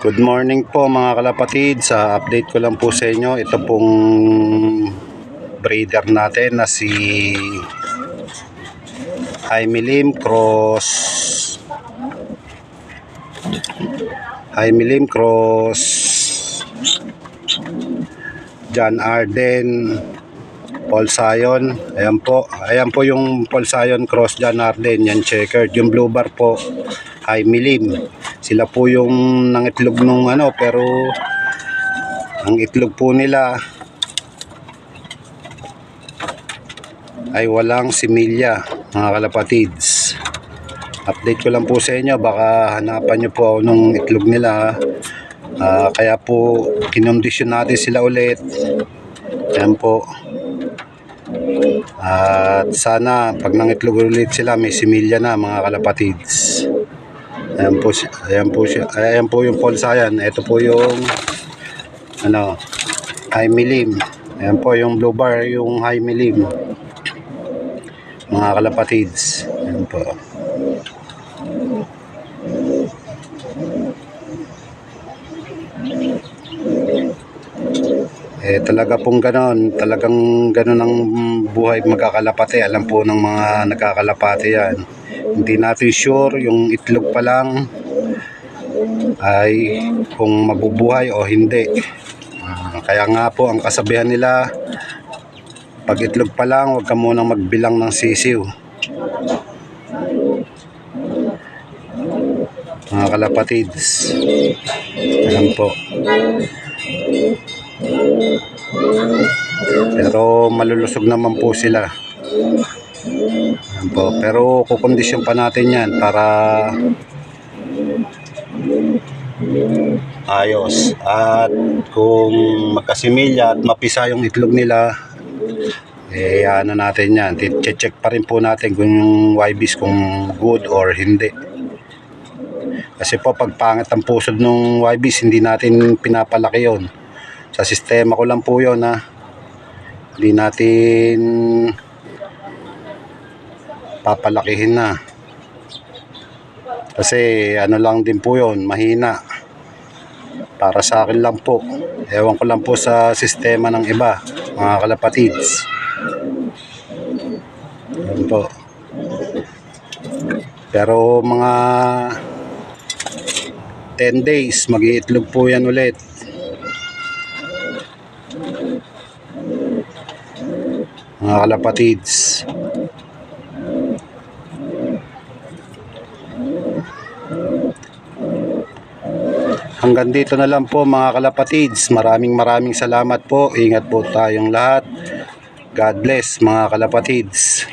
Good morning po mga kalapatid. Sa update ko lang po sa inyo, ito pong breeder natin na si Jaime Lim Cross John Arden Paul Sion. Ayan po yung Paul Sion Cross John Arden, yan checkered. Yung blue bar po Jaime Lim. Sila po yung nangitlog nung pero ang itlog po nila ay walang similya mga kalapatids. Update ko lang po sa inyo, baka hanapan nyo po nung itlog nila. Kaya po kinondisyon natin sila ulit. Ayan po. At sana pag nangitlog ulit sila may similya na mga kalapatids. Ayan po yung Paul Sion. Ito po yung Jaime Lim. Ayan po yung blue bar, yung Jaime Lim mga kalapatids. Ayan po. Talaga pong talagang ganon ang buhay magkakalapate. Alam po ng mga nagkakalapate yan. Hindi natin sure yung itlog pa lang ay kung mabubuhay o hindi. Kaya nga po ang kasabihan nila, pag itlog pa lang huwag ka munang magbilang ng sisiw mga kalapatids. Ayan po. Pero malulusog naman po sila. Ayan po. Pero kukondisyon pa natin yan para ayos. At kung magkasimilya at mapisa yung itlog nila, ano natin yan, check pa rin po natin kung yung YBs kung good or hindi. Kasi po pag pangit ang pusod ng YBs, hindi natin pinapalaki yon. Sa sistema ko lang po yun hindi natin papalakihin na. Kasi lang din po yun, mahina. Para sa akin lang po. Ewan ko lang po sa sistema ng iba, mga kalapatids. Yan po. Pero mga 10 days, mag-iitlog po yan ulit. Mga kalapatids. Hanggang dito na lang po mga kalapatids. Maraming salamat po. Ingat po tayong lahat. God bless mga kalapatids.